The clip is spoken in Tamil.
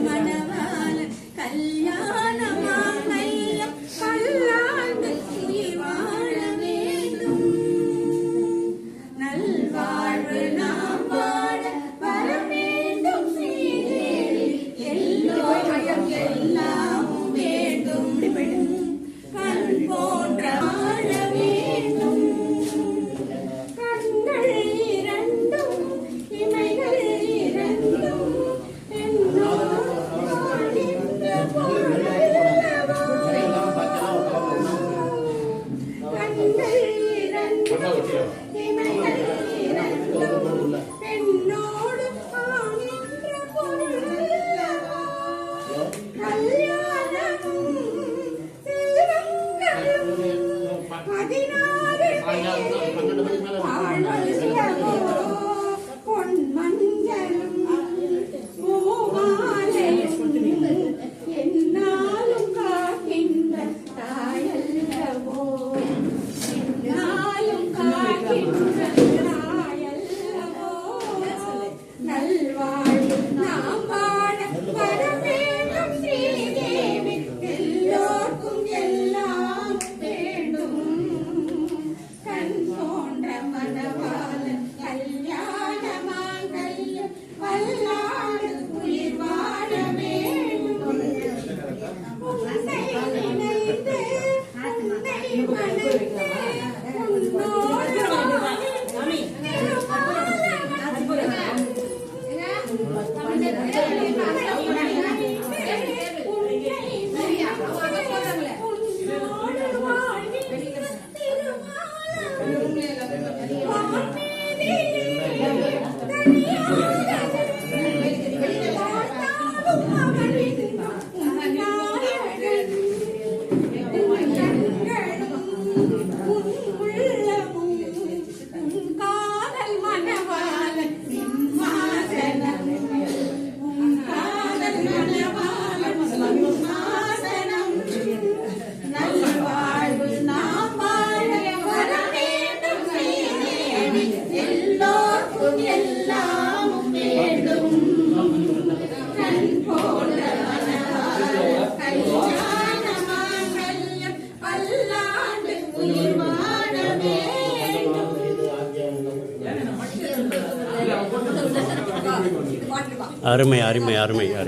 மணவாள கல்யாண மாங்கல்யம் பல்லாண்டு உயிர் வாழ வேண்டும். நல்வாழ்வு நாம் வாழ வர வேண்டும். எல்லாமும் வேண்டும். கண் போன்ற வாழ வேண்டும். கண்கள் இரண்டும் இமைகள் இரண்டும் கண்கள் இரண்டும் இமைகள் இரண்டும் பெண்ணோடு ஆகின்ற பொருளல்லவா. கல்யாணமும் செல்வங்களும் 16 வாழ்வல்லவோ. பொன் மஞ்சளும் பூமாலையும் என்னாலும் காக்கின்ற தாயல்லவோ. என்னாலும் காக்கின்ற தாயல்லவோ. நல்வாழ்வு நாம் வாழ வர வேண்டும் ஸ்ரீதேவி. எல்லோர்க்கும் எல்லாம் வேண்டும். கண் போன்ற மணவாளன் கல்யாண மாங்கல்யம் பல்லாண்டு உயிர் வாழ வேண்டும். உன்னை நினைத்து உன்னை மணந்து உன்னோடு எல்லாமும் வேண்டும். கண் போன்ற கல்யாண மாங்கல்யம் பல்லாண்டு உயிர் வாழ வேண்டும். அருமை அருமை அருமை அருமை.